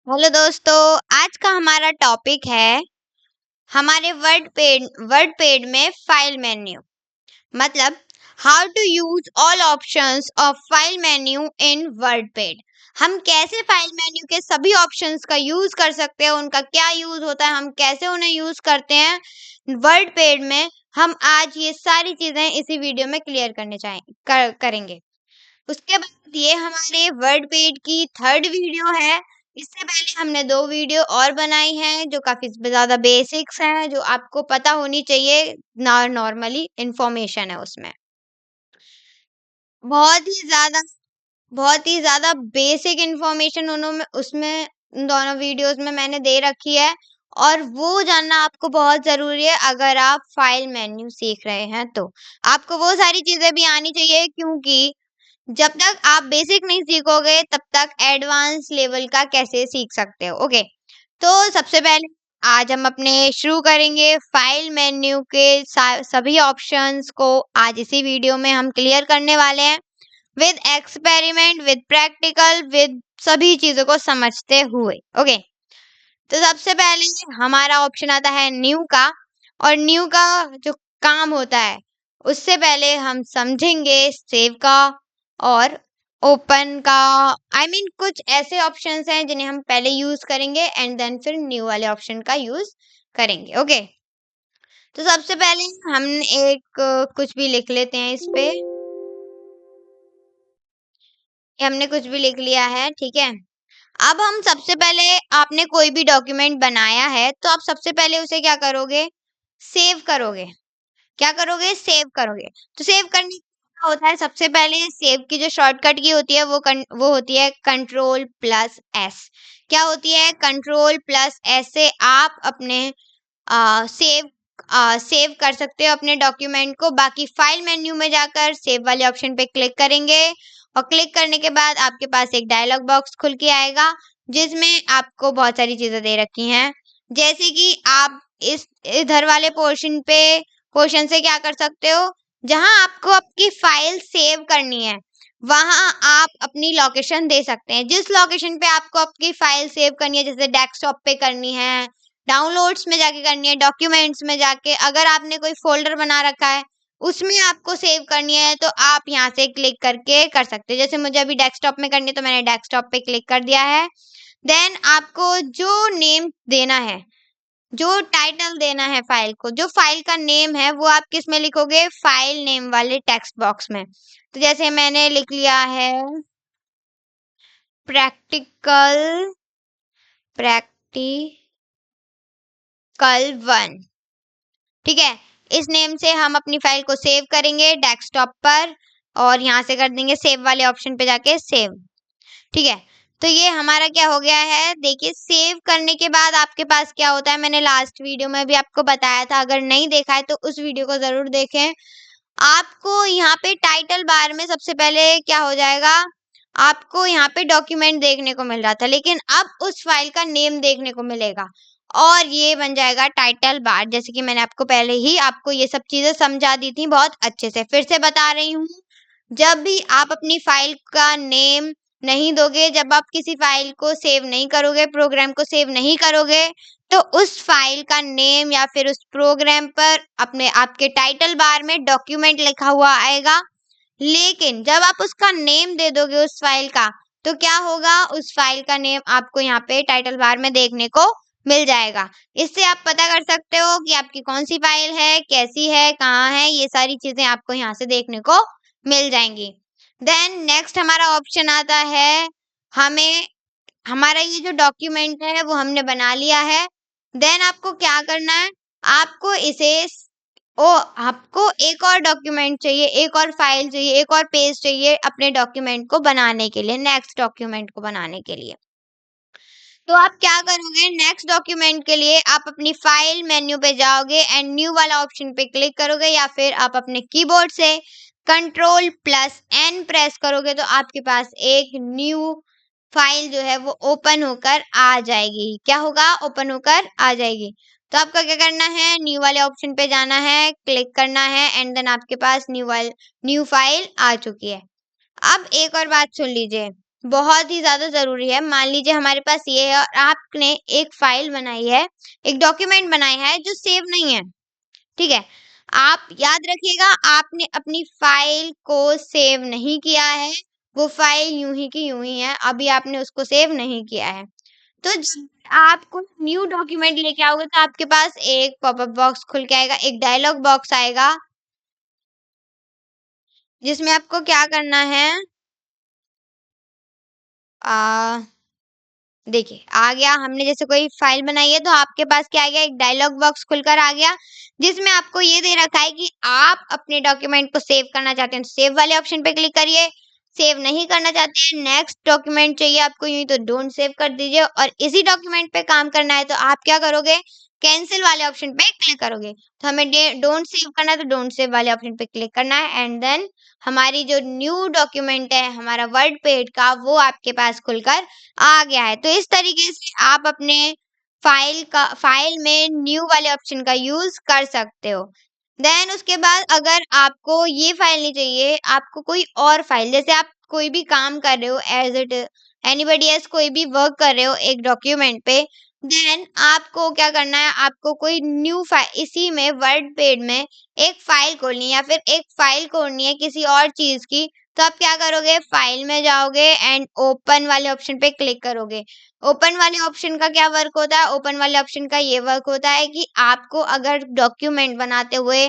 Hello दोस्तों। आज का हमारा टॉपिक है हमारे वर्ड पेड में फाइल मेन्यू। मतलब how to use all options of file menu in WordPad. हम कैसे फाइल मेन्यू के सभी ऑप्शंस का यूज कर सकते हैं, उनका क्या यूज होता है, हम कैसे उन्हें यूज करते हैं वर्डपेड में। हम आज ये सारी चीजें इसी वीडियो में क्लियर करेंगे। उसके बाद ये हमारे वर्ड पेड की थर्ड वीडियो है। इससे पहले हमने 2 वीडियो और बनाई हैं जो काफ़ी ज़्यादा बेसिक्स हैं, जो आपको पता होनी चाहिए। नॉर्मली इन्फॉर्मेशन है उसमें। बहुत ही ज़्यादा बहुत ही ज़्यादा बेसिक इन्फॉर्मेशन उन्होंने उसमें उन दोनों वीडियोज़ में मैंने दे रखी है, और वो जानना आपको बहुत ज़रूरी है अगर आप फाइल मेन्यू सीख रहे हैं तो। आपको वो सारी चीज़ें भी आनी चाहिए, क्योंकि जब तक आप बेसिक नहीं सीखोगे तब तक एडवांस लेवल का कैसे सीख सकते हो। ओके, तो सबसे पहले आज हम अपने शुरू करेंगे फाइल मेन्यू के सभी ऑप्शंस को। आज इसी वीडियो में हम क्लियर करने वाले हैं with experiment, with practical, with सभी चीजों को समझते हुए। ओके, तो सबसे पहले हमारा ऑप्शन आता है न्यू का। और न्यू का जो काम होता है, उससे पहले हम समझेंगे सेव का और ओपन का। कुछ ऐसे ऑप्शंस हैं जिन्हें हम पहले यूज करेंगे एंड देन फिर न्यू वाले ऑप्शन का यूज करेंगे। ओके, तो सबसे पहले हम एक कुछ भी लिख लेते हैं इस पे। हमने कुछ भी लिख लिया है, ठीक है। अब हम सबसे पहले, आपने कोई भी डॉक्यूमेंट बनाया है तो आप सबसे पहले उसे क्या करोगे, सेव करोगे। क्या करोगे, सेव करोगे। तो सेव करने का क्या होता है, सबसे पहले सेव की जो शॉर्टकट की होती है वो होती है कंट्रोल+S। क्या होती है, कंट्रोल+S से आप अपने सेव कर सकते हो अपने डॉक्यूमेंट को। बाकी फाइल मेन्यू में जाकर सेव वाले ऑप्शन पे क्लिक करेंगे, और क्लिक करने के बाद आपके पास एक डायलॉग बॉक्स खुल के आएगा जिसमें आपको बहुत सारी चीजें दे रखी हैं। जैसे कि आप इस इधर वाले पोर्शन से क्या कर सकते हो, जहां आपको आपकी फाइल सेव करनी है वहां आप अपनी लोकेशन दे सकते हैं। जिस लोकेशन पे आपको आपकी फाइल सेव करनी है, जैसे डेस्कटॉप पे करनी है, डाउनलोड्स में जाके करनी है, डॉक्यूमेंट्स में जाके, अगर आपने कोई फोल्डर बना रखा है उसमें आपको सेव करनी है तो आप यहाँ से क्लिक करके कर सकते हैं। जैसे मुझे अभी डेस्कटॉप में करनी है तो मैंने डेस्कटॉप पे क्लिक कर दिया है। देन आपको जो नेम देना है, जो टाइटल देना है फाइल को, जो फाइल का नेम है वो आप किस में लिखोगे, फाइल नेम वाले टेक्स्ट बॉक्स में। तो जैसे मैंने लिख लिया है प्रैक्टिकल प्रैक्टिकल 1, ठीक है। इस नेम से हम अपनी फाइल को सेव करेंगे डेस्कटॉप पर, और यहाँ से कर देंगे सेव वाले ऑप्शन पे जाके सेव, ठीक है। तो ये हमारा क्या हो गया है, देखिए सेव करने के बाद आपके पास क्या होता है, मैंने लास्ट वीडियो में भी आपको बताया था। अगर नहीं देखा है तो उस वीडियो को जरूर देखें। आपको यहाँ पे टाइटल बार में सबसे पहले क्या हो जाएगा, आपको यहाँ पे डॉक्यूमेंट देखने को मिल रहा था, लेकिन अब उस फाइल का नेम देखने को मिलेगा और ये बन जाएगा टाइटल बार। जैसे कि मैंने आपको पहले ही आपको ये सब चीजें समझा दी थी बहुत अच्छे से, फिर से बता रही हूँ। जब भी आप अपनी फाइल का नेम नहीं दोगे, जब आप किसी फाइल को सेव नहीं करोगे, प्रोग्राम को सेव नहीं करोगे, तो उस फाइल का नेम या फिर उस प्रोग्राम पर अपने आपके टाइटल बार में डॉक्यूमेंट लिखा हुआ आएगा। लेकिन जब आप उसका नेम दे दोगे उस फाइल का, तो क्या होगा, उस फाइल का नेम आपको यहाँ पे टाइटल बार में देखने को मिल जाएगा। इससे आप पता कर सकते हो कि आपकी कौन सी फाइल है, कैसी है, कहाँ है, ये सारी चीजें आपको यहाँ से देखने को मिल जाएंगी। देन नेक्स्ट हमारा ऑप्शन आता है, हमें हमारा ये जो डॉक्यूमेंट है वो हमने बना लिया है। देन आपको क्या करना है, आपको इसे ओ आपको एक और डॉक्यूमेंट चाहिए, एक और फाइल चाहिए, एक और पेज चाहिए अपने डॉक्यूमेंट को बनाने के लिए, नेक्स्ट डॉक्यूमेंट को बनाने के लिए। तो आप क्या करोगे, नेक्स्ट डॉक्यूमेंट के लिए आप अपनी फाइल मेन्यू पे जाओगे एंड न्यू वाला ऑप्शन पे क्लिक करोगे, या फिर आप अपने कीबोर्ड से कंट्रोल+N प्रेस करोगे तो आपके पास एक न्यू फाइल जो है वो ओपन होकर आ जाएगी। क्या होगा, ओपन होकर आ जाएगी। तो आपका क्या करना है, न्यू वाले ऑप्शन पे जाना है, क्लिक करना है एंड देन आपके पास न्यू फाइल आ चुकी है। अब एक और बात सुन लीजिए, बहुत ही ज़्यादा ज़रूरी है। मान लीजिए हमारे पास ये है और आपने एक फ़ाइल बनाई है, एक डॉक्यूमेंट बनाया है जो सेव नहीं है, ठीक है? आप याद रखिएगा आपने अपनी फ़ाइल को सेव नहीं किया है, वो फ़ाइल यूँ ही की यूँ ही है, अभी आपने उसको सेव नहीं किया है। तो जब आप कोई न्यू डॉक्यूमेंट लेके आओगे तो आपके पास एक पॉपअप बॉक्स खुल के आएगा, एक डायलॉग बॉक्स आएगा, जिसमें आपको क्या करना है आ, देखिए आ गया, हमने जैसे कोई फाइल बनाई है तो आपके पास क्या आ गया, एक डायलॉग बॉक्स खुलकर आ गया, जिसमें आपको ये दे रखा है कि आप अपने डॉक्यूमेंट को सेव करना चाहते हैं तो सेव वाले ऑप्शन पे क्लिक करिए, सेव नहीं करना चाहते हैं, नेक्स्ट डॉक्यूमेंट चाहिए आपको यूं तो डोंट सेव कर दीजिए, और इसी डॉक्यूमेंट पे काम करना है तो आप क्या करोगे, कैंसिल वाले ऑप्शन पे क्लिक करोगे। तो हमें डोंट सेव करना है तो डोंट सेव वाले ऑप्शन पे क्लिक करना है, एंड देन हमारी जो न्यू डॉक्यूमेंट है हमारा वर्ड पेड का, वो आपके पास खुलकर आ गया है। तो इस तरीके से आप अपने फाइल में न्यू वाले ऑप्शन का यूज़ कर सकते हो। देन उसके बाद अगर आपको ये फाइल नहीं चाहिए, आपको कोई और फाइल, जैसे आप कोई भी काम कर रहे हो एज़ इट एनीबॉडी एल्स, कोई भी वर्क कर रहे हो एक डॉक्यूमेंट पे, देन आपको क्या करना है, आपको कोई न्यू फाइल इसी में वर्डपेड में एक फाइल खोलनी है या फिर एक फाइल खोलनी है किसी और चीज़ की, तो आप क्या करोगे, फाइल में जाओगे एंड ओपन वाले ऑप्शन पे क्लिक करोगे। ओपन वाले ऑप्शन का क्या वर्क होता है, ओपन वाले ऑप्शन का ये वर्क होता है कि आपको अगर डॉक्यूमेंट बनाते हुए,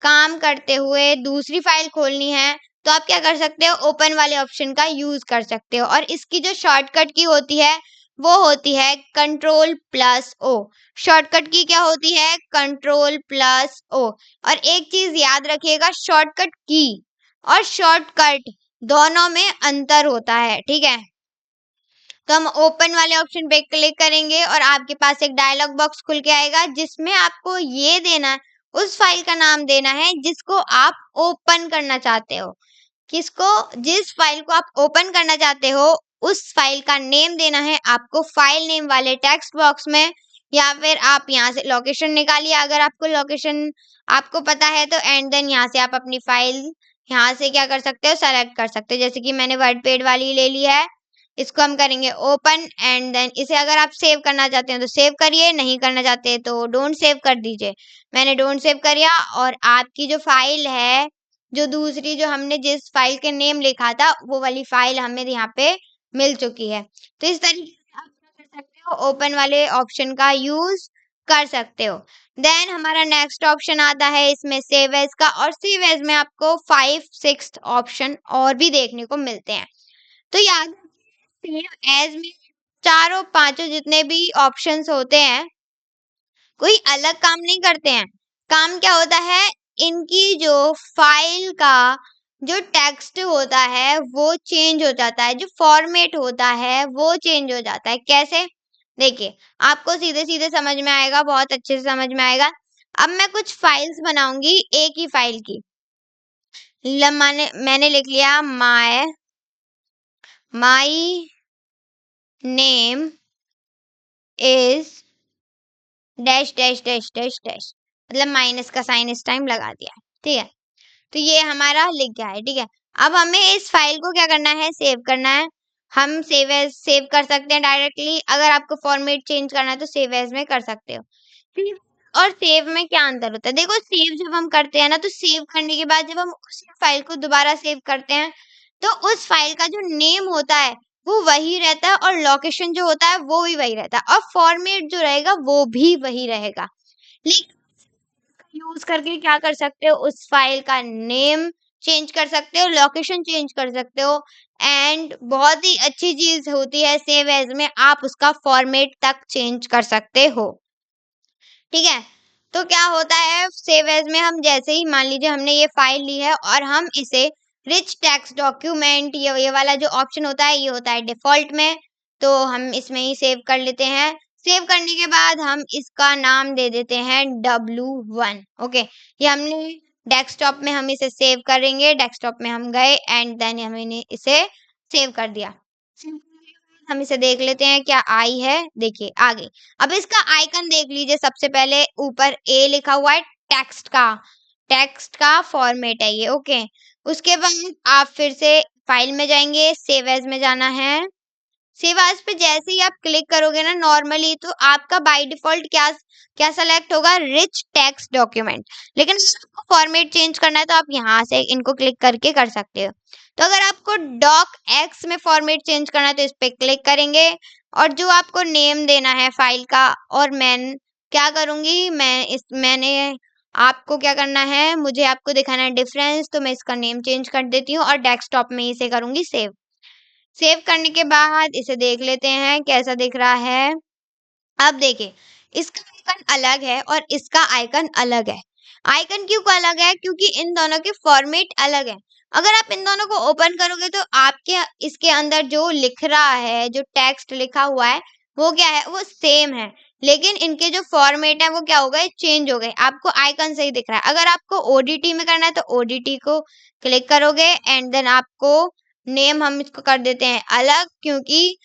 काम करते हुए दूसरी फाइल खोलनी है, तो आप क्या कर सकते हो, ओपन वाले ऑप्शन का यूज कर सकते हो, और इसकी जो शॉर्टकट की होती है वो होती है कंट्रोल प्लस ओ। शॉर्टकट की क्या होती है, कंट्रोल प्लस ओ। और एक चीज याद रखिएगा, शॉर्टकट की और शॉर्टकट दोनों में अंतर होता है, ठीक है? तो हम ओपन वाले ऑप्शन पे क्लिक करेंगे और आपके पास एक डायलॉग बॉक्स खुल के आएगा, जिसमें आपको ये देना है, उस फाइल का नाम देना है जिसको आप ओपन करना चाहते हो। किसको, जिस फाइल को आप ओपन करना चाहते हो उस फाइल का नेम देना है आपको फाइल नेम वाले टेक्स्ट बॉक्स में, या फिर आप यहाँ से लोकेशन निकालिए अगर आपको लोकेशन आपको पता है तो, एंड देन यहाँ से आप अपनी फाइल यहाँ से क्या कर सकते हो, सेलेक्ट कर सकते हो। जैसे कि मैंने वर्डपेड वाली ले ली है, इसको हम करेंगे ओपन, एंड देन इसे अगर आप सेव करना चाहते हैं तो सेव करिए, नहीं करना चाहते तो डोंट सेव कर दीजिए। मैंने डोंट सेव किया, और आपकी जो फाइल है, जो दूसरी जो हमने जिस फाइल के नेम लिखा था वो वाली फाइल हमें यहाँ पे मिल चुकी है। तो इस तरीके से आप क्या कर सकते हो, ओपन वाले ऑप्शन का यूज कर सकते हो। देन हमारा नेक्स्ट ऑप्शन आता है इसमें सेव एज का, और सेव एज में आपको 5-6 ऑप्शन और भी देखने को मिलते हैं। तो याद सेव एज में चारों पांचों जितने भी ऑप्शंस होते हैं कोई अलग काम नहीं करते हैं। काम क्या होता है, इनकी जो फाइल का जो टेक्स्ट होता है वो चेंज हो जाता है, जो फॉर्मेट होता है वो चेंज हो जाता है। कैसे, देखिए आपको सीधे सीधे समझ में आएगा, बहुत अच्छे से समझ में आएगा। अब मैं कुछ फाइल्स बनाऊंगी एक ही फाइल की, मैंने लिख लिया my name is dash dash dash dash dash, मतलब माइनस का साइन इस टाइम लगा दिया है, ठीक है? तो ये हमारा लिख गया है, ठीक है? अब हमें इस फाइल को क्या करना है, सेव करना है। हम सेव एज सेव कर सकते हैं डायरेक्टली, अगर आपको फॉर्मेट चेंज करना है तो सेव एज में कर सकते हो। सेव और सेव में क्या अंतर होता है, देखो सेव जब हम करते हैं ना, तो सेव करने के बाद जब हम उसी फाइल को दोबारा सेव करते हैं तो उस फाइल का जो नेम होता है वो वही रहता है, और लोकेशन जो होता है वो भी वही रहता है, और फॉर्मेट जो रहेगा वो भी वही रहेगा। लेकिन यूज करके क्या कर सकते हो, उस फाइल का नेम चेंज कर सकते हो, लोकेशन चेंज कर सकते हो, एंड बहुत ही अच्छी चीज होती है सेव एज में, आप उसका फॉर्मेट तक चेंज कर सकते हो, ठीक है? तो क्या होता है सेव एज में, हम जैसे ही मान लीजिए हमने ये फाइल ली है और हम इसे रिच टेक्स्ट डॉक्यूमेंट, ये वाला जो ऑप्शन होता है ये होता है डिफॉल्ट में, तो हम इसमें ही सेव कर लेते हैं। सेव करने के बाद हम इसका नाम दे देते हैं W1, ओके? ये हमने डेस्कटॉप में हम इसे सेव करेंगे, डेस्कटॉप में हम गए एंड देन हमने इसे सेव कर दिया। हम इसे देख लेते हैं क्या आई है, देखिए आ गई। अब इसका आइकन देख लीजिए, सबसे पहले ऊपर ए लिखा हुआ है टेक्स्ट का, टेक्स्ट का फॉर्मेट है ये। ओके, उसके बाद आप फिर से फाइल में जाएंगे, सेव एज में जाना है। सेव एज पे जैसे ही आप क्लिक करोगे ना नॉर्मली, तो आपका बाय डिफॉल्ट क्या क्या सेलेक्ट होगा, रिच टेक्स्ट डॉक्यूमेंट। लेकिन आपको फॉर्मेट चेंज करना है तो आप यहाँ से इनको क्लिक करके कर सकते हो। तो अगर आपको डॉक एक्स में फॉर्मेट चेंज करना है तो इस पे क्लिक करेंगे, और जो आपको नेम देना है फाइल का, और मैं क्या करूंगी, मैंने आपको क्या करना है, मुझे आपको दिखाना है डिफरेंस, तो मैं इसका नेम चेंज कर देती हूँ और डेस्कटॉप में इसे करूंगी सेव। सेव करने के बाद इसे देख लेते हैं कैसा दिख रहा है। अब देखिए, इसका आइकन अलग है और इसका आइकन अलग है। आइकन क्यों अलग है, क्योंकि इन दोनों के फॉर्मेट अलग है। अगर आप इन दोनों को ओपन करोगे तो आपके इसके अंदर जो लिख रहा है, जो टेक्स्ट लिखा हुआ है, वो क्या है, वो सेम है। लेकिन इनके जो फॉर्मेट है वो क्या हो गए, चेंज हो गए। आपको आइकन सही दिख रहा है। अगर आपको ओडीटी में करना है तो ओडीटी को क्लिक करोगे, एंड देन आपको नेम हम इसको कर देते हैं अलग, क्योंकि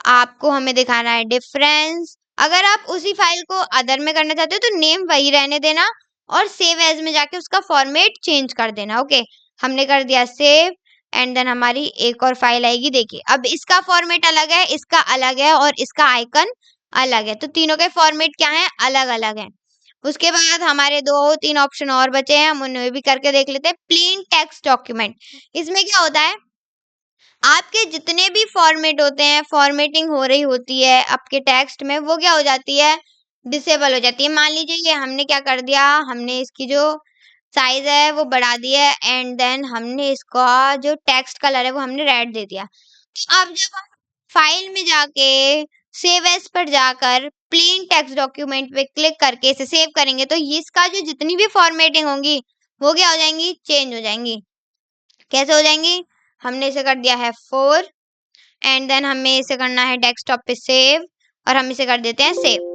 आपको हमें दिखाना है डिफरेंस। अगर आप उसी फाइल को अदर में करना चाहते हो तो नेम वही रहने देना, और सेव एज में जाके उसका फॉर्मेट चेंज कर देना। ओके, हमने कर दिया सेव, एंड देन हमारी एक और फाइल आएगी। देखिए, अब इसका फॉर्मेट अलग है, इसका अलग है, और इसका आइकन अलग है। तो तीनों के फॉर्मेट क्या है, अलग अलग है। उसके बाद हमारे 2-3 ऑप्शन और बचे हैं, हम उन्हें भी करके देख लेते हैं। प्लेन टेक्स्ट डॉक्यूमेंट, इसमें क्या होता है, आपके जितने भी फॉर्मेट होते हैं, फॉर्मेटिंग हो रही होती है आपके टेक्स्ट में, वो क्या हो जाती है, डिसेबल हो जाती है। मान लीजिए ये हमने क्या कर दिया, हमने इसकी जो साइज है वो बढ़ा दी है, एंड देन हमने इसका जो टेक्स्ट कलर है वो हमने रेड दे दिया। अब जब हम फाइल में जाके सेव एज पर जाकर प्लेन टेक्स्ट डॉक्यूमेंट पे क्लिक करके इसे सेव करेंगे, तो इसका जो जितनी भी फॉर्मेटिंग होंगी वो क्या हो जाएंगी, चेंज हो जाएंगी। कैसे हो जाएंगी, हमने इसे कर दिया है 4, एंड देन हमें इसे करना है डेस्कटॉप पे सेव, और हम इसे कर देते हैं सेव।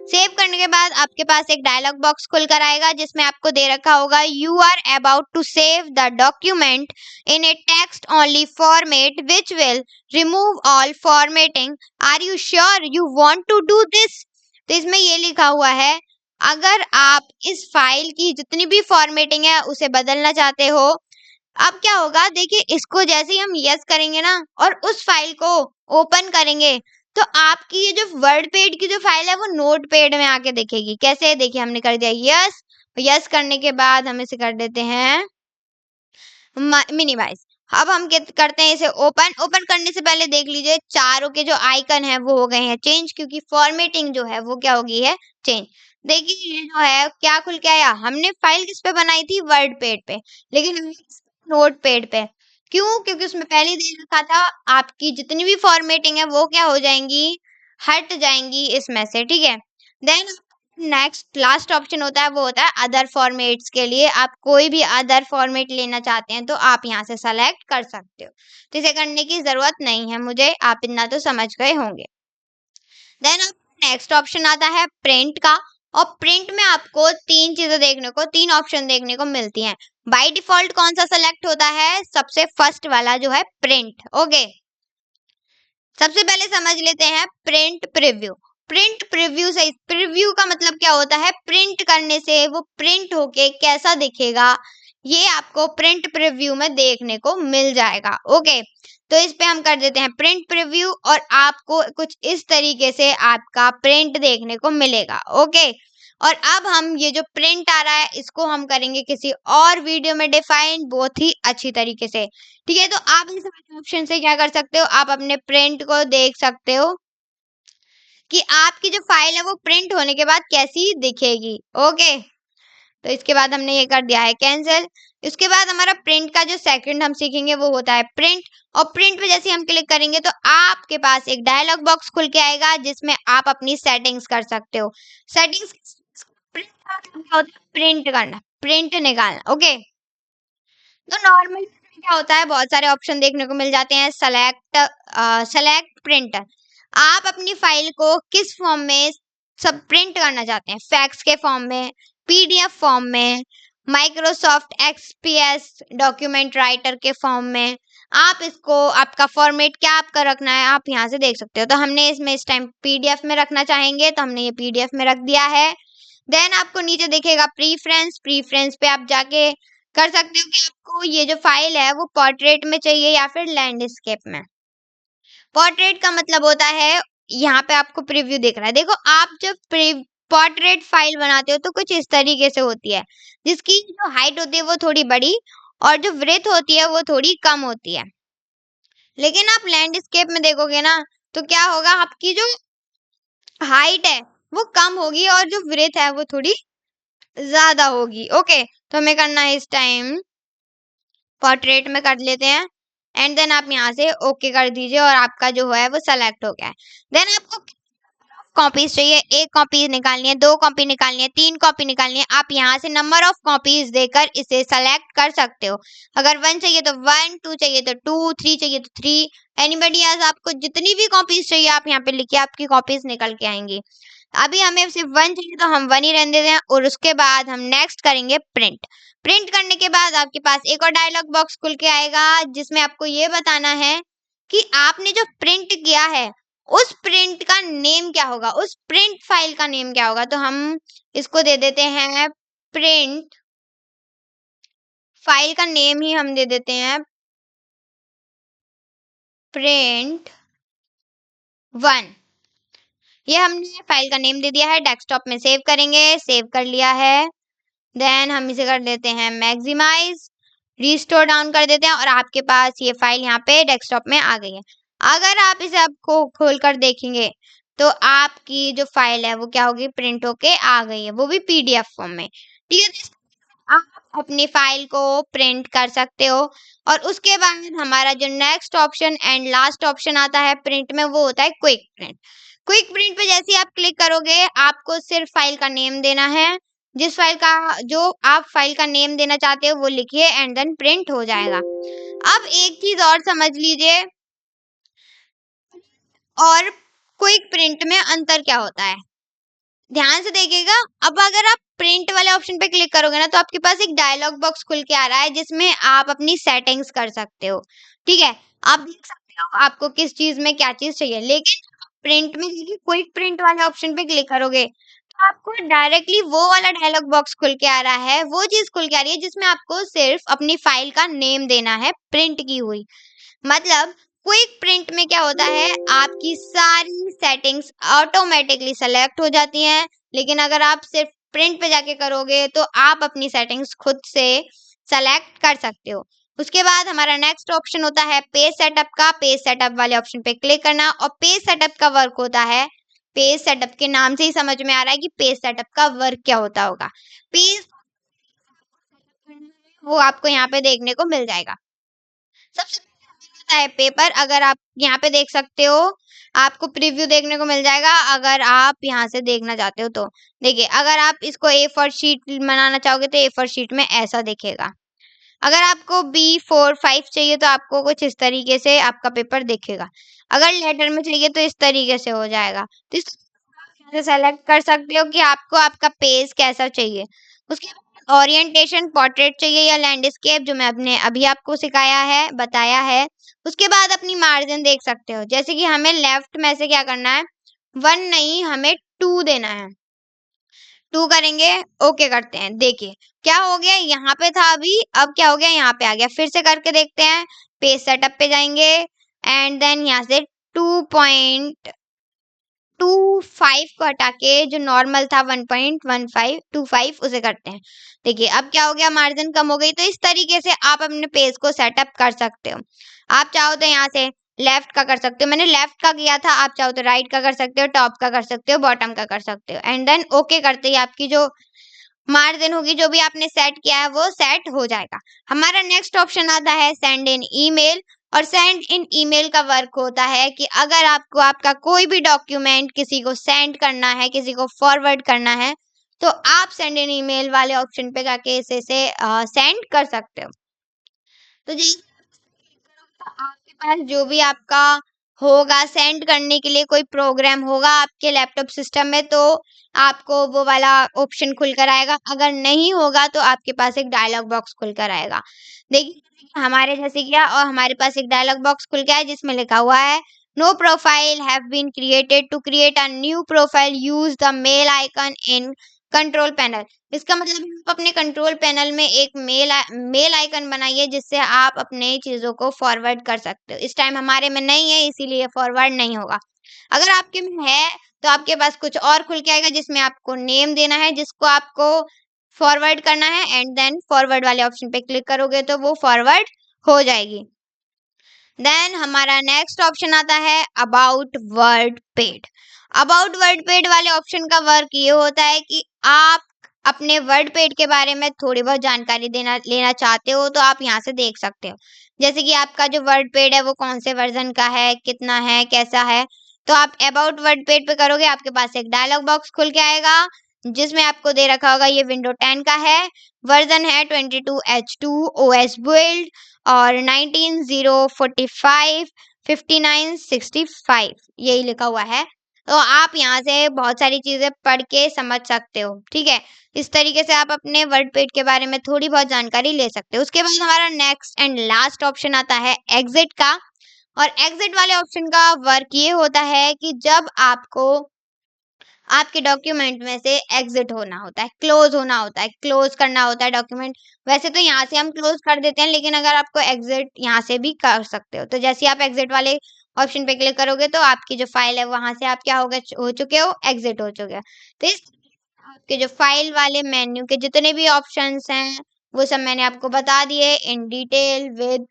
सेव करने के बाद आपके पास एक डायलॉग बॉक्स खुलकर आएगा, जिसमें आपको दे रखा होगा you are about to save the document in a text only format which will remove all formatting, are you sure you want to do this. तो इसमें ये लिखा हुआ है, अगर आप इस फाइल की जितनी भी फॉर्मेटिंग है उसे बदलना चाहते हो। अब क्या होगा, देखिए इसको जैसे ही हम यस करेंगे ना और उस फाइल को ओपन करेंगे, तो आपकी ये जो वर्ड पैड की जो फाइल है वो नोट पैड में आके दिखेगी। कैसे, देखिए हमने कर दिया यस, यस करने के बाद हम इसे कर देते हैं मिनिमाइज। अब हम क्या करते हैं, इसे ओपन। ओपन करने से पहले देख लीजिए चारों के जो आइकन है वो हो गए हैं चेंज, क्योंकि फॉर्मेटिंग जो है वो क्या हो गई है, चेंज। देखिए ये जो है क्या खुल के आया, हमने फाइल किस पे बनाई थी, वर्ड पैड पे, लेकिन नोट पैड पे। क्यों, क्योंकि उसमें पहले दे रखा था आपकी जितनी भी फॉर्मेटिंग है वो क्या हो जाएंगी, हट जाएंगी इसमें से। ठीक है, देन नेक्स्ट लास्ट ऑप्शन होता है, वो होता है अदर फॉर्मेट्स के लिए। आप कोई भी अदर फॉर्मेट लेना चाहते हैं तो आप यहाँ से सेलेक्ट कर सकते हो। तो इसे करने की जरूरत नहीं है मुझे, आप इतना तो समझ गए होंगे। देन नेक्स्ट ऑप्शन आता है प्रिंट का, और प्रिंट में आपको तीन ऑप्शन देखने को मिलती हैं। बाय डिफॉल्ट कौन सा सेलेक्ट होता है, सबसे फर्स्ट वाला जो है प्रिंट। ओके, सबसे पहले समझ लेते हैं प्रिंट प्रीव्यू। प्रिंट प्रीव्यू से, प्रीव्यू का मतलब क्या होता है, प्रिंट करने से वो प्रिंट होके कैसा दिखेगा, ये आपको प्रिंट प्रीव्यू में देखने को मिल जाएगा। ओके, तो इस पे हम कर देते हैं प्रिंट प्रीव्यू, और आपको कुछ इस तरीके से आपका प्रिंट देखने को मिलेगा। ओके, और अब हम ये जो प्रिंट आ रहा है इसको हम करेंगे किसी और वीडियो में डिफाइन बहुत ही अच्छी तरीके से। ठीक है, तो आप इस ऑप्शन से क्या कर सकते हो, आप अपने प्रिंट को देख सकते हो कि आपकी जो फाइल है वो प्रिंट होने के बाद कैसी दिखेगी। ओके, तो इसके बाद हमने ये कर दिया है कैंसिल। इसके बाद हमारा प्रिंट का जो सेकंड हम सीखेंगे वो होता है प्रिंट, और प्रिंट पे जैसे हम क्लिक करेंगे तो आपके पास एक डायलॉग बॉक्स खुल के आएगा, जिसमें आप अपनी सेटिंग्स कर सकते हो। सेटिंग्स प्रिंट का मतलब क्या होता है, प्रिंट करना, प्रिंट निकालना। ओके, तो नॉर्मल क्या होता है, बहुत सारे ऑप्शन देखने को मिल जाते हैं। सेलेक्ट प्रिंटर, आप अपनी फाइल को किस फॉर्म में सब प्रिंट करना चाहते हैं, फैक्स के फॉर्म में, पीडीएफ फॉर्म में, माइक्रोसॉफ्ट एक्सपीएस डॉक्यूमेंट राइटर के फॉर्म में। आप इसको, आपका फॉर्मेट क्या आपका रखना है आप यहाँ से देख सकते हो। तो हमने इसमें इस टाइम पीडीएफ में रखना चाहेंगे तो हमने ये पीडीएफ में रख दिया है। देन आपको नीचे दिखेगा प्रीफ्रेंस, प्रीफ्रेंस पे आप जाके कर सकते हो कि आपको ये जो फाइल है वो पोर्ट्रेट में चाहिए या फिर लैंडस्केप में। पोर्ट्रेट का मतलब होता है, यहाँ पे आपको प्रीव्यू दिख रहा है, देखो आप जब पोर्ट्रेट फाइल बनाते हो तो कुछ इस तरीके से होती है, जिसकी जो हाइट होती है वो थोड़ी बड़ी और जो विड्थ होती है वो थोड़ी कम होती है। लेकिन आप लैंडस्केप में देखोगे ना तो क्या होगा, आपकी जो हाइट है वो कम होगी और जो विड्थ है वो थोड़ी ज्यादा होगी। ओके, तो हमें करना है इस टाइम पोर्ट्रेट में कर लेते हैं एंड देन आप यहाँ से ओके कर दीजिए और आपका जो है वो सेलेक्ट हो गया है। देन आपको कॉपीज चाहिए, एक कॉपी निकालनी है, 2 कॉपी निकालनी है, 3 कॉपी निकालनी है, आप यहाँ से नंबर ऑफ कॉपीज देकर इसे सेलेक्ट कर सकते हो। अगर 1 चाहिए तो 1, 2 चाहिए तो 2, 3 चाहिए तो 3, एनीबडी एज, आपको जितनी भी कॉपीज चाहिए आप यहाँ पे लिखिए, आपकी कॉपीज निकल के आएंगी। अभी हमें सिर्फ 1 चाहिए तो हम 1 ही रहने देते हैं और उसके बाद हम नेक्स्ट करेंगे प्रिंट। प्रिंट करने के बाद आपके पास एक और डायलॉग बॉक्स खुल के आएगा जिसमें आपको ये बताना है कि आपने जो प्रिंट किया है उस प्रिंट का नेम क्या होगा, उस प्रिंट फाइल का नेम क्या होगा। तो हम इसको दे देते हैं प्रिंट फाइल का नेम ही हम दे देते हैं प्रिंट 1। ये हमने फाइल का नेम दे दिया है, डेस्कटॉप में सेव करेंगे, सेव कर लिया है। देन हम इसे कर देते हैं मैक्सिमाइज, रिस्टोर डाउन कर देते हैं और आपके पास ये फाइल यहाँ पे डेस्कटॉप में आ गई है। अगर आप इसे आपको खोल कर देखेंगे तो आपकी जो फाइल है वो क्या होगी, प्रिंट होके आ गई है, वो भी पीडीएफ फॉर्म में। ठीक है, आप अपनी फाइल को प्रिंट कर सकते हो। और उसके बाद हमारा जो next option and last option आता है प्रिंट में वो होता है क्विक प्रिंट। क्विक प्रिंट पे जैसे ही आप क्लिक करोगे आपको सिर्फ फाइल का नेम देना है, जिस फाइल का जो आप फाइल का नेम देना चाहते हो वो लिखिए एंड देन प्रिंट हो जाएगा। अब एक चीज और समझ लीजिए, और क्विक प्रिंट में अंतर क्या होता है, ध्यान से देखिएगा। अब अगर आप प्रिंट वाले ऑप्शन पे क्लिक करोगे ना तो आपके पास एक डायलॉग बॉक्स खुल के आ रहा है जिसमें आप अपनी सेटिंग्स कर सकते हो। ठीक है, आप देख सकते हो आपको किस चीज में क्या चीज चाहिए। लेकिन प्रिंट में क्विक प्रिंट वाले ऑप्शन पे क्लिक करोगे तो आपको डायरेक्टली वो वाला डायलॉग बॉक्स खुल के आ रहा है, वो चीज खुल के आ रही है जिसमें आपको सिर्फ अपनी फाइल का नेम देना है प्रिंट की हुई। मतलब क्विक प्रिंट में क्या होता है, आपकी सारी सेटिंग्स ऑटोमेटिकली सेलेक्ट हो जाती हैं। लेकिन अगर आप सिर्फ प्रिंट पे जाके करोगे तो आप अपनी सेटिंग्स खुद से सेलेक्ट कर सकते हो। उसके बाद हमारा नेक्स्ट ऑप्शन होता है पेज सेटअप का। पेज सेटअप वाले ऑप्शन पे क्लिक करना और पेज सेटअप का वर्क होता है, पेज सेटअप के नाम से ही समझ में आ रहा है कि पेज सेटअप का वर्क क्या होता होगा। पेज वो आपको यहाँ पे देखने को मिल जाएगा। सबसे है पेपर, अगर आप यहाँ पे देख सकते हो आपको प्रीव्यू देखने को मिल जाएगा अगर आप यहाँ से देखना चाहते हो तो। देखिए, अगर आप इसको A4 शीट बनाना चाहोगे तो A4 शीट में ऐसा दिखेगा। अगर आपको B4-5 चाहिए तो आपको कुछ इस तरीके से आपका पेपर दिखेगा। अगर लेटर में चाहिए तो इस तरीके से हो जाएगा। तो इस से सेलेक्ट कर सकते हो कि आपको आपका पेज कैसा चाहिए। उसके बाद ओरिएंटेशन पोर्ट्रेट चाहिए या लैंडस्केप, जो मैं अपने अभी आपको सिखाया है, बताया है। उसके बाद अपनी मार्जिन देख सकते हो, जैसे कि हमें लेफ्ट में से क्या करना है, 1 नहीं हमें 2 देना है। 2 करेंगे, ओके करते हैं। देखिए क्या हो गया, यहाँ पे था अभी, अब क्या हो गया, यहाँ पे आ गया। फिर से करके देखते हैं, पेज सेटअप पे जाएंगे एंड देन यहाँ से 2.25 को हटा के जो नॉर्मल था 1.1525 उसे करते हैं। देखिए अब क्या हो गया, मार्जिन कम हो गई। तो इस तरीके से आप अपने पेज को सेटअप कर सकते हो। आप चाहो तो यहाँ से लेफ्ट का कर सकते हो, मैंने लेफ्ट का किया था, आप चाहो तो राइट का कर सकते हो, टॉप का कर सकते हो, बॉटम का कर सकते हो। एंड देन ओके करते ही आपकी जो मार्जिन होगी, जो भी आपने सेट किया है वो सेट हो जाएगा। हमारा नेक्स्ट ऑप्शन आता है सेंड इन ईमेल। और सेंड इन ईमेल का वर्क होता है कि अगर आपको आपका कोई भी डॉक्यूमेंट किसी को सेंड करना है, किसी को फॉरवर्ड करना है, तो आप सेंड इन ईमेल वाले ऑप्शन पे जाके इसे सेंड कर सकते हो। तो जैसे आपके पास जो भी आपका होगा सेंड करने के लिए कोई प्रोग्राम होगा आपके लैपटॉप सिस्टम में, तो आपको वो वाला ऑप्शन खुलकर आएगा। अगर नहीं होगा तो आपके पास एक डायलॉग बॉक्स खुलकर आएगा। देखिए हमारे जैसे किया और हमारे पास एक डायलॉग बॉक्स खुल गया है जिसमें लिखा हुआ है no profile have been created, to create a new profile use the mail icon in control panel, इसका मतलब आप अपने कंट्रोल पैनल में एक मेल आइकन बनाइए जिससे आप अपने चीजों को फॉरवर्ड कर सकते हो। इस टाइम हमारे में नहीं है इसीलिए फॉरवर्ड नहीं होगा। अगर आपके में है तो आपके पास कुछ और खुल के आएगा जिसमें आपको नेम देना है जिसको आपको फॉरवर्ड करना है एंड देन फॉरवर्ड वाले ऑप्शन पे क्लिक करोगे तो वो फॉरवर्ड हो जाएगी। देन हमारा नेक्स्ट ऑप्शन आता है about word paid. About word paid वाले ऑप्शन का वर्क ये होता है कि आप अपने वर्ड पेड के बारे में थोड़ी बहुत जानकारी लेना चाहते हो तो आप यहाँ से देख सकते हो। जैसे कि आपका जो वर्ड पेड है वो कौन से वर्जन का है, कितना है, कैसा है। तो आप अबाउट वर्ड पेड पे करोगे आपके पास एक डायलॉग बॉक्स खुल के आएगा जिसमें आपको दे रखा होगा ये विंडो 10 का है, वर्जन है 22H2 OS बिल्ड और 19045 5965 यही लिखा हुआ है। तो आप यहाँ से बहुत सारी चीजें पढ़ के समझ सकते हो। ठीक है, इस तरीके से आप अपने वर्ड पेड के बारे में थोड़ी बहुत जानकारी ले सकते हो। उसके बाद हमारा नेक्स्ट एंड लास्ट ऑप्शन आता है एग्जिट का। और एग्जिट वाले ऑप्शन का वर्क ये होता है कि जब आपको आपके डॉक्यूमेंट में से एग्जिट होना होता है, क्लोज होना होता है, क्लोज करना होता है डॉक्यूमेंट। वैसे तो यहाँ से हम क्लोज कर देते हैं लेकिन अगर आपको एग्जिट यहाँ से भी कर सकते हो। तो जैसे आप एग्जिट वाले ऑप्शन पे क्लिक करोगे तो आपकी जो फाइल है वहां से आप क्या हो चुके हो, एग्जिट हो चुके हो। तो इस आपके जो फाइल वाले मेन्यू के जितने भी ऑप्शंस हैं वो सब मैंने आपको बता दिए इन डिटेल विद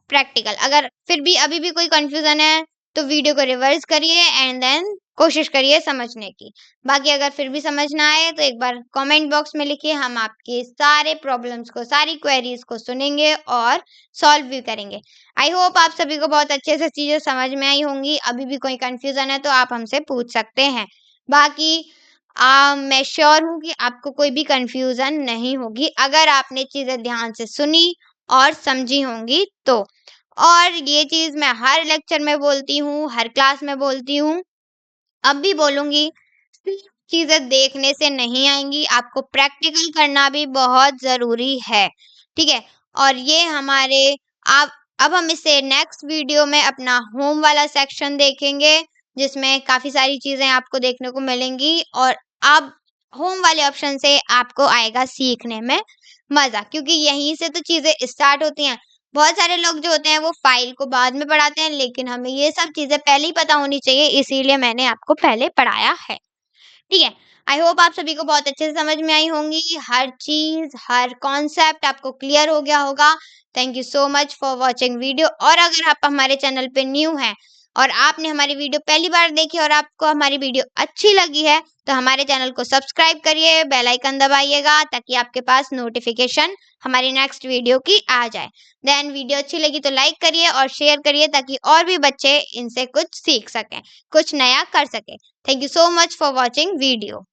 प्रैक्टिकल। अगर फिर भी अभी भी कोई कंफ्यूजन है तो वीडियो को रिवर्स करिए एंड देन कोशिश करिए समझने की। बाकी अगर फिर भी समझ ना आए तो एक बार कमेंट बॉक्स में लिखिए, हम आपके सारे प्रॉब्लम्स को, सारी क्वेरीज को सुनेंगे और सॉल्व भी करेंगे। आई होप आप सभी को बहुत अच्छे से चीजें समझ में आई होंगी। अभी भी कोई कंफ्यूजन है तो आप हमसे पूछ सकते हैं। बाकी मैं श्योर हूँ कि आपको कोई भी कंफ्यूजन नहीं होगी अगर आपने चीजें ध्यान से सुनी और समझी होंगी तो। और ये चीज मैं हर लेक्चर में बोलती हूँ, हर क्लास में बोलती हूँ, अब भी बोलूंगी, सिर्फ चीजें देखने से नहीं आएंगी, आपको प्रैक्टिकल करना भी बहुत जरूरी है। ठीक है, और ये हमारे आप अब हम इसे नेक्स्ट वीडियो में अपना होम वाला सेक्शन देखेंगे जिसमें काफी सारी चीजें आपको देखने को मिलेंगी और अब होम वाले ऑप्शन से आपको आएगा सीखने में मजा, क्योंकि यहीं से तो चीजें स्टार्ट होती हैं। बहुत सारे लोग जो होते हैं वो फाइल को बाद में पढ़ाते हैं लेकिन हमें ये सब चीजें पहले ही पता होनी चाहिए, इसीलिए मैंने आपको पहले पढ़ाया है। ठीक है, आई होप आप सभी को बहुत अच्छे से समझ में आई होंगी, हर चीज, हर कॉन्सेप्ट आपको क्लियर हो गया होगा। Thank you so much for watching video. और अगर आप हमारे चैनल पे न्यू हैं और आपने हमारी वीडियो पहली बार देखी और आपको हमारी वीडियो अच्छी लगी है तो हमारे चैनल को सब्सक्राइब करिए, बेल आइकन दबाइएगा ताकि आपके पास नोटिफिकेशन हमारी नेक्स्ट वीडियो की आ जाए। देन वीडियो अच्छी लगी तो लाइक करिए और शेयर करिए ताकि और भी बच्चे इनसे कुछ सीख सकें, कुछ नया कर सकें। Thank you so much for watching video.